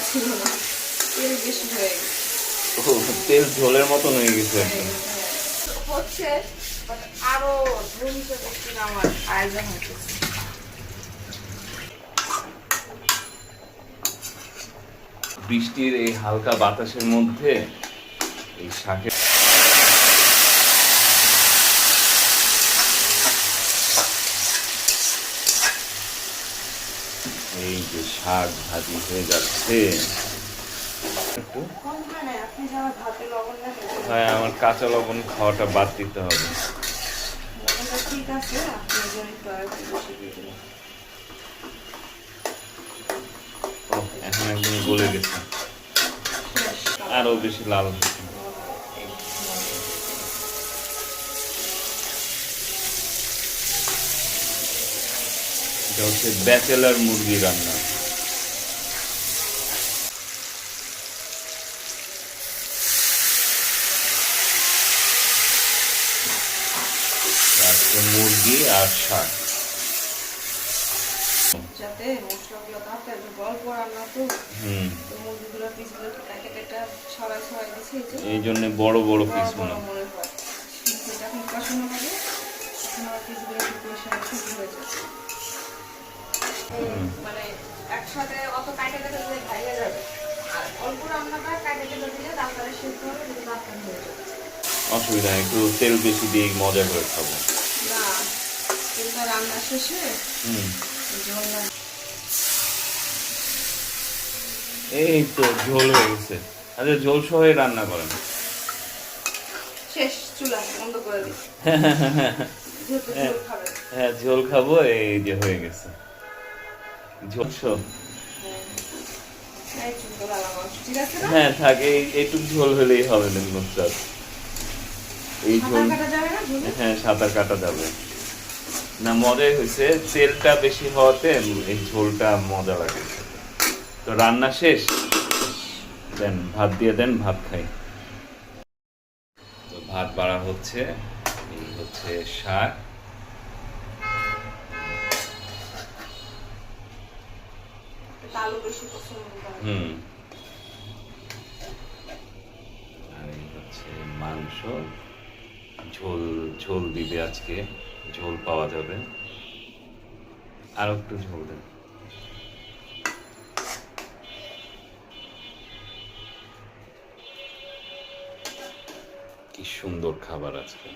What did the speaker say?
ছিল না, তেল বেশি হয়ে গেছে। তেল ঝোলের মতন হয়ে গেছে একদম। হচ্ছে আরো ধুমছে দেখছি আমার আয়োজন হচ্ছে। বৃষ্টির এই হালকা বাতাসের মধ্যে এই শাকের এই যে শাক ভাজি হয়ে যাচ্ছে। হ্যাঁ, আমার কাঁচা লবণ খাওয়াটা বাদ দিতে হবে। ঠিক আছে, আপনি একটু বেশি দিয়ে দিলেন। এখন একদম গলে গেছে, আরো বেশি লাল হচ্ছে। এটা হচ্ছে ব্যাচেলার মুরগি রান্না। মুরগি আর শাক, যাতে মশলাগুলো তাড়াতাড়ি অল্প রান্না তো মুরগিগুলোর পিসগুলো কেটে কেটে ছড়াই ছড়াই দিচ্ছে, এই জন্য বড় বড় পিস মনে হয়। যখন কষানো হবে তখন পিসগুলো কষানো শুরু হয়ে যাবে, মানে একসাথে অত কাটে কেটে দিলে ভাইয়া যাবে, আর অল্প রান্নাটা কাটে কেটে দিলে তারপরে সেদ্ধ হবে, যদি তাড়াতাড়ি হয়ে যাবে। অসুবিধা নেই, একটু তেল বেশি দিয়ে মজা করে খাবো। না, তেলটা রান্না শেষে এই তো ঝোল হয়ে গেছে। আচ্ছা, ঝোল সহই রান্না করেন? শেষ, চুলা বন্ধ করে দিই। হ্যাঁ, ঝোল খাবো। এই যে হয়ে গেছে ঝোল। হ্যাঁ, থাকে এইটুক ঝোল হলেই হবে। এই ঝোল, হ্যাঁ, সাঁতার কাটা যাবে না। মজাই হয়েছে, তেলটা বেশি হওয়াতে এই ঝোলটা মজা লাগে। তো রান্না শেষ, দেন ভাত দিয়ে দেন, ভাত খাই। তো ভাত বাড়া হচ্ছে। এই হচ্ছে শাক, আর এই হচ্ছে মাংস। ঝোল ঝোল দিবে আজকে, ঝোল পাওয়া যাবে। আর একটু ঝোল দেন। কি সুন্দর খাবার আজকে।